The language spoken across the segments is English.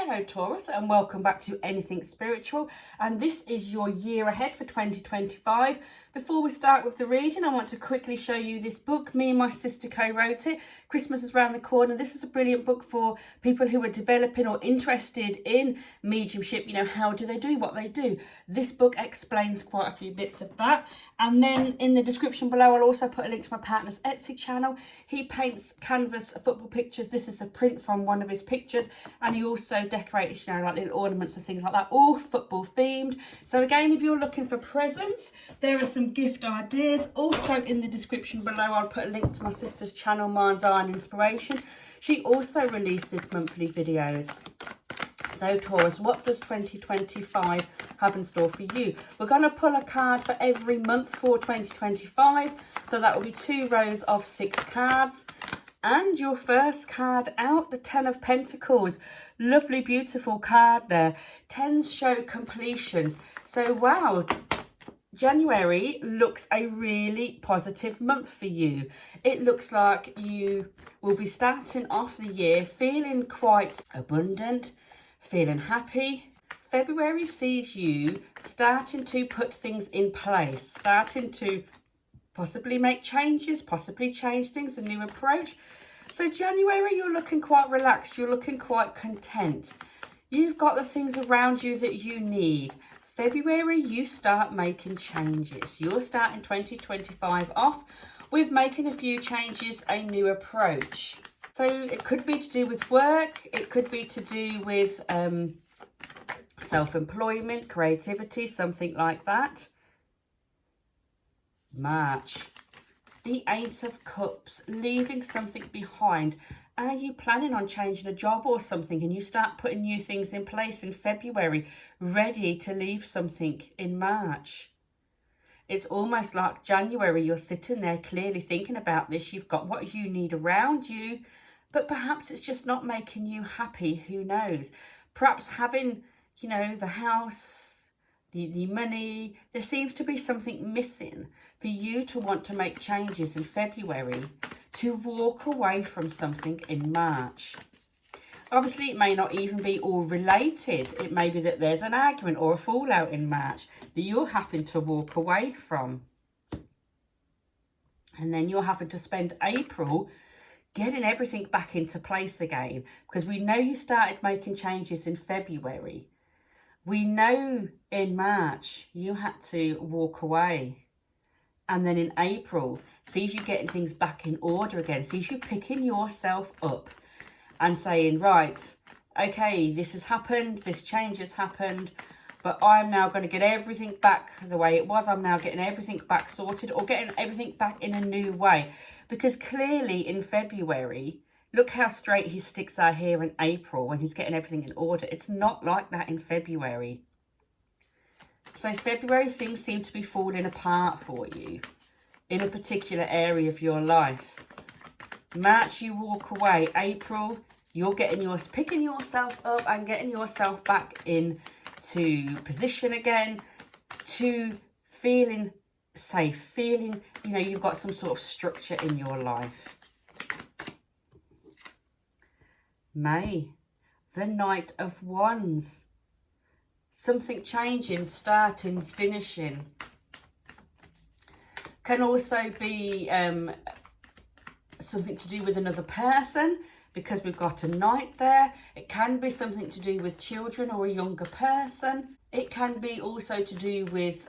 Hello Taurus, and welcome back to Anything Spiritual, and this is your year ahead for 2025. Before we start with the reading, I want to quickly show you this book. Me and my sister co-wrote it. Christmas is around the corner. This is a brilliant book for people who are developing or interested in mediumship. You know, how do they do what they do? This book explains quite a few bits of that. And then in the description below, I'll also put a link to my partner's Etsy channel. He paints canvas football pictures. This is a print from one of his pictures, and he also decorates, you know, like little ornaments and things like that, all football themed. So again, if you're looking for presents, there are some gift ideas. Also in the description below, I'll put a link to my sister's channel, Mind's Eye and Inspiration. She also releases monthly videos. So Taurus, what does 2025 have in store for you? We're going to pull a card for every month for 2025. So that will be 2 rows of 6 cards. And your first card out, the 10 of Pentacles. Lovely, beautiful card there. 10s show completions. So wow, January looks a really positive month for you. It looks like you will be starting off the year feeling quite abundant, feeling happy. February sees you starting to put things in place, starting to possibly make changes, possibly change things, a new approach. So January, you're looking quite relaxed, you're looking quite content. You've got the things around you that you need. February, you start making changes. You're starting 2025 off with making a few changes, a new approach. So it could be to do with work, it could be to do with self-employment, creativity, something like that. March, the 8 of Cups, leaving something behind. Are you planning on changing a job or something, and you start putting new things in place in February, ready to leave something in March? It's almost like January, you're sitting there clearly thinking about this. You've got what you need around you, but perhaps it's just not making you happy. Who knows? Perhaps having, you know, the house, the money, there seems to be something missing for you to want to make changes in February, to walk away from something in March. Obviously, it may not even be all related. It may be that there's an argument or a fallout in March that you're having to walk away from. And then you're having to spend April getting everything back into place again, because we know you started making changes in February. We know in March you had to walk away. And then in April, sees you getting things back in order again, sees you picking yourself up and saying, right, okay, this has happened, this change has happened, but I'm now going to get everything back the way it was. I'm now getting everything back sorted, or getting everything back in a new way. Because clearly in February, look how straight his sticks are here in April when he's getting everything in order. It's not like that in February. So February, things seem to be falling apart for you in a particular area of your life. March, you walk away. April, you're picking yourself up and getting yourself back into position again, to feeling safe, feeling, you know, you've got some sort of structure in your life. May, the Knight of Wands. Something changing, starting, finishing. Can also be something to do with another person, because we've got a knight there. It can be something to do with children or a younger person. It can be also to do with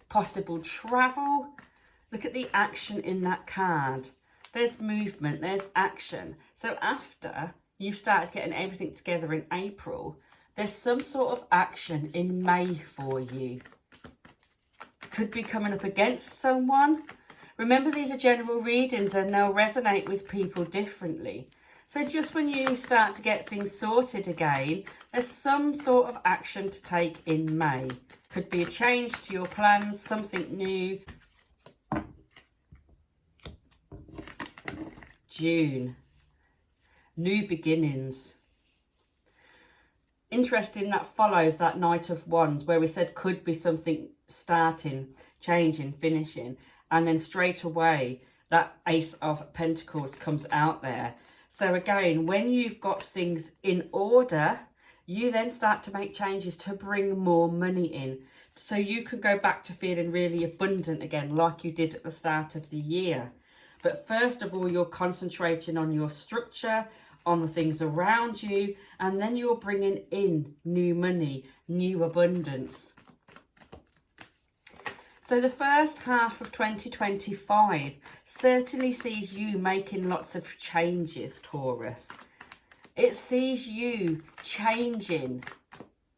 possible travel. Look at the action in that card. There's movement, there's action. So after you've started getting everything together in April, there's some sort of action in May for you. Could be coming up against someone. Remember, these are general readings and they'll resonate with people differently. So just when you start to get things sorted again, there's some sort of action to take in May. Could be a change to your plans, something new. June, new beginnings. Interesting, that follows that Knight of Wands, where we said could be something starting, changing, finishing, and then straight away that Ace of Pentacles comes out there. So again, when you've got things in order, you then start to make changes to bring more money in. So you can go back to feeling really abundant again, like you did at the start of the year. But first of all, you're concentrating on your structure, on the things around you, and then you're bringing in new money, new abundance. So the first half of 2025 certainly sees you making lots of changes, Taurus. It sees you changing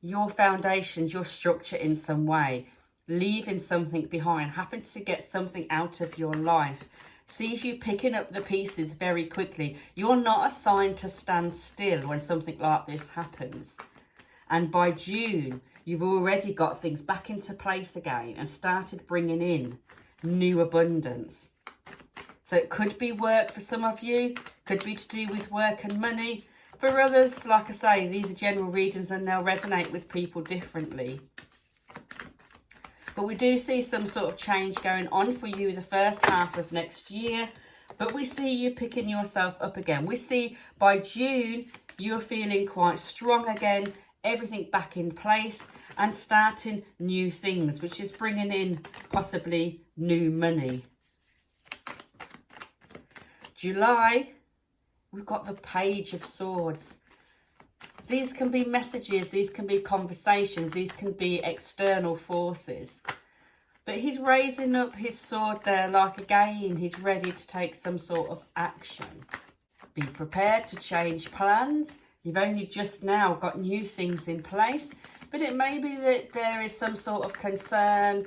your foundations, your structure in some way, leaving something behind, having to get something out of your life. Sees you picking up the pieces very quickly. You're not assigned to stand still when something like this happens. And by June, you've already got things back into place again and started bringing in new abundance. So it could be work for some of you, could be to do with work and money. For others, like I say, these are general readings and they'll resonate with people differently. But we do see some sort of change going on for you the first half of next year. But we see you picking yourself up again. We see by June, you're feeling quite strong again, everything back in place and starting new things, which is bringing in possibly new money. July, we've got the Page of Swords. These can be messages, these can be conversations, these can be external forces. But he's raising up his sword there like again, he's ready to take some sort of action. Be prepared to change plans. You've only just now got new things in place, but it may be that there is some sort of concern,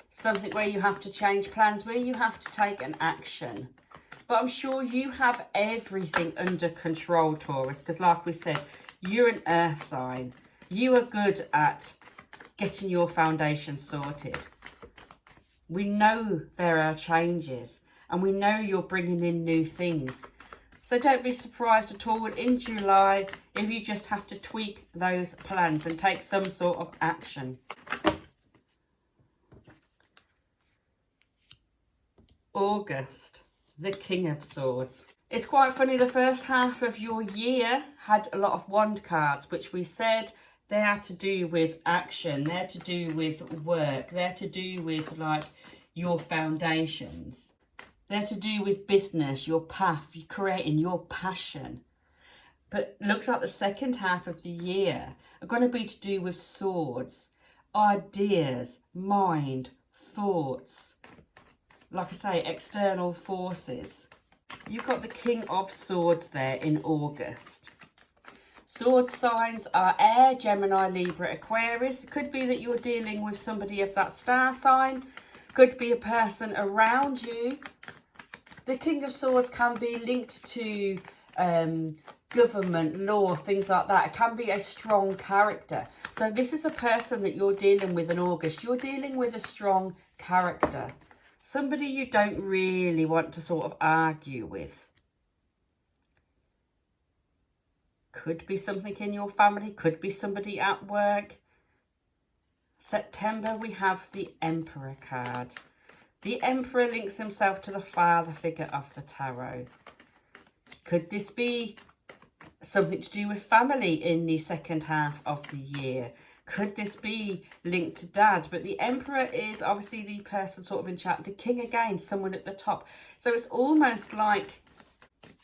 something where you have to change plans, where you have to take an action. But I'm sure you have everything under control, Taurus, because like we said, you're an earth sign. You are good at getting your foundation sorted. We know there are changes and we know you're bringing in new things. So don't be surprised at all in July if you just have to tweak those plans and take some sort of action. August, the King of Swords. It's quite funny, the first half of your year had a lot of wand cards, which we said they are to do with action, they're to do with work, they're to do with like your foundations. They're to do with business, your path, your creating, your passion. But looks like the second half of the year are going to be to do with swords, ideas, mind, thoughts. Like I say, external forces. You've got the King of Swords there in August. Sword signs are Air, Gemini, Libra, Aquarius. It could be that you're dealing with somebody of that star sign. Could be a person around you. The King of Swords can be linked to government, law, things like that. It can be a strong character. So this is a person that you're dealing with in August. You're dealing with a strong character. Somebody you don't really want to sort of argue with. Could be something in your family. Could be somebody at work. September, we have the Emperor card. The Emperor links himself to the father figure of the tarot. Could this be something to do with family in the second half of the year? Could this be linked to dad? But the Emperor is obviously the person sort of in charge. The King again, someone at the top. So it's almost like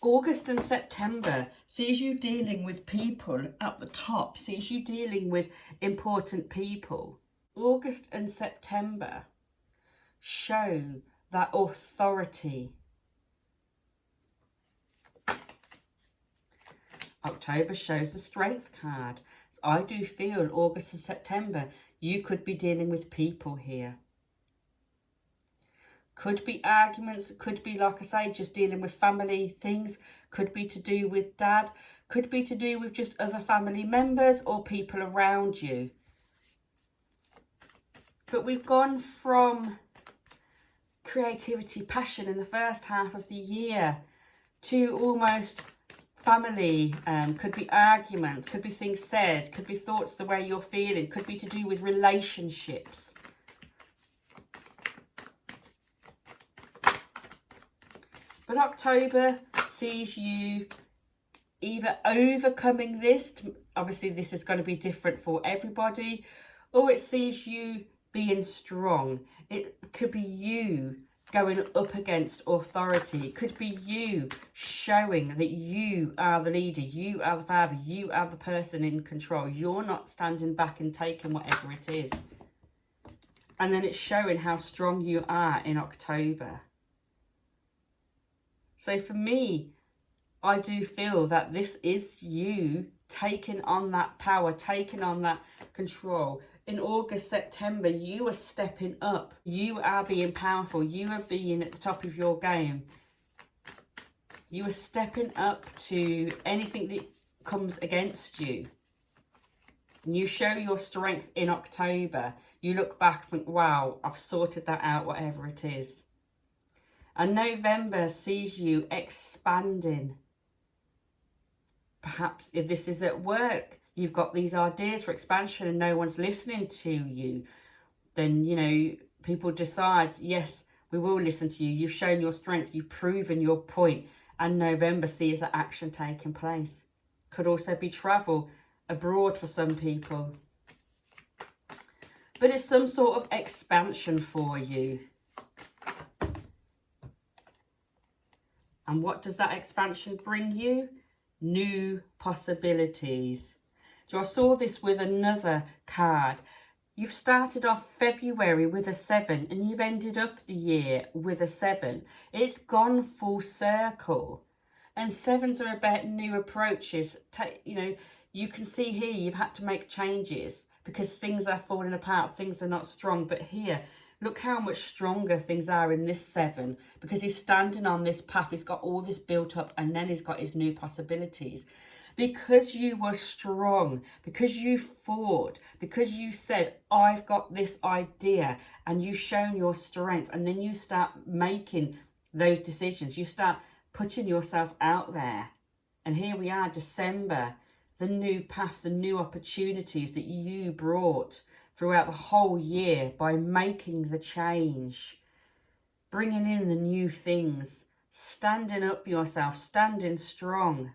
August and September sees you dealing with people at the top, sees you dealing with important people. August and September show that authority. October shows the Strength card. So I do feel August and September, you could be dealing with people here. Could be arguments, could be, like I say, just dealing with family things. Could be to do with dad. Could be to do with just other family members or people around you. But we've gone from creativity, passion in the first half of the year to almost family. Could be arguments, could be things said, could be thoughts the way you're feeling, could be to do with relationships. But October sees you either overcoming this, obviously this is going to be different for everybody, or it sees you being strong. It could be you going up against authority. It could be you showing that you are the leader, you are the father, you are the person in control. You're not standing back and taking whatever it is. And then it's showing how strong you are in October. So for me, I do feel that this is you taking on that power, taking on that control. In August, September, you are stepping up. You are being powerful. You are being at the top of your game. You are stepping up to anything that comes against you. And you show your strength in October. You look back and think, wow, I've sorted that out, whatever it is. And November sees you expanding. Perhaps if this is at work, you've got these ideas for expansion and no one's listening to you, then, you know, people decide, yes, we will listen to you. You've shown your strength. You've proven your point. And November sees that action taking place. Could also be travel abroad for some people. But it's some sort of expansion for you. And what does that expansion bring you? New possibilities. So I saw this with another card. You've started off February with a 7 and you've ended up the year with a 7. It's gone full circle. And 7s are about new approaches. You know, you can see here you've had to make changes because things are falling apart, things are not strong. But here, look how much stronger things are in this 7 because he's standing on this path. He's got all this built up and then he's got his new possibilities. Because you were strong, because you fought, because you said, I've got this idea, and you've shown your strength, and then you start making those decisions. You start putting yourself out there. And here we are, December, the new path, the new opportunities that you brought throughout the whole year by making the change, bringing in the new things, standing up for yourself, standing strong.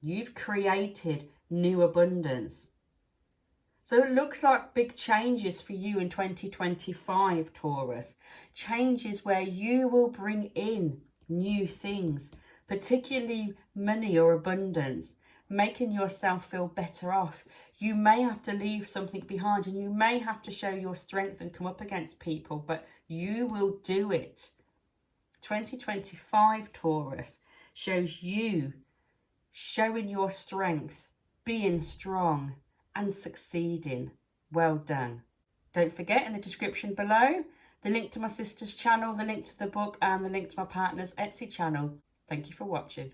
You've created new abundance. So it looks like big changes for you in 2025, Taurus. Changes where you will bring in new things, particularly money or abundance, making yourself feel better off. You may have to leave something behind and you may have to show your strength and come up against people, but you will do it. 2025, Taurus, shows you showing your strength, being strong and succeeding. Well done. Don't forget, in the description below, the link to my sister's channel, the link to the book and the link to my partner's Etsy channel. Thank you for watching.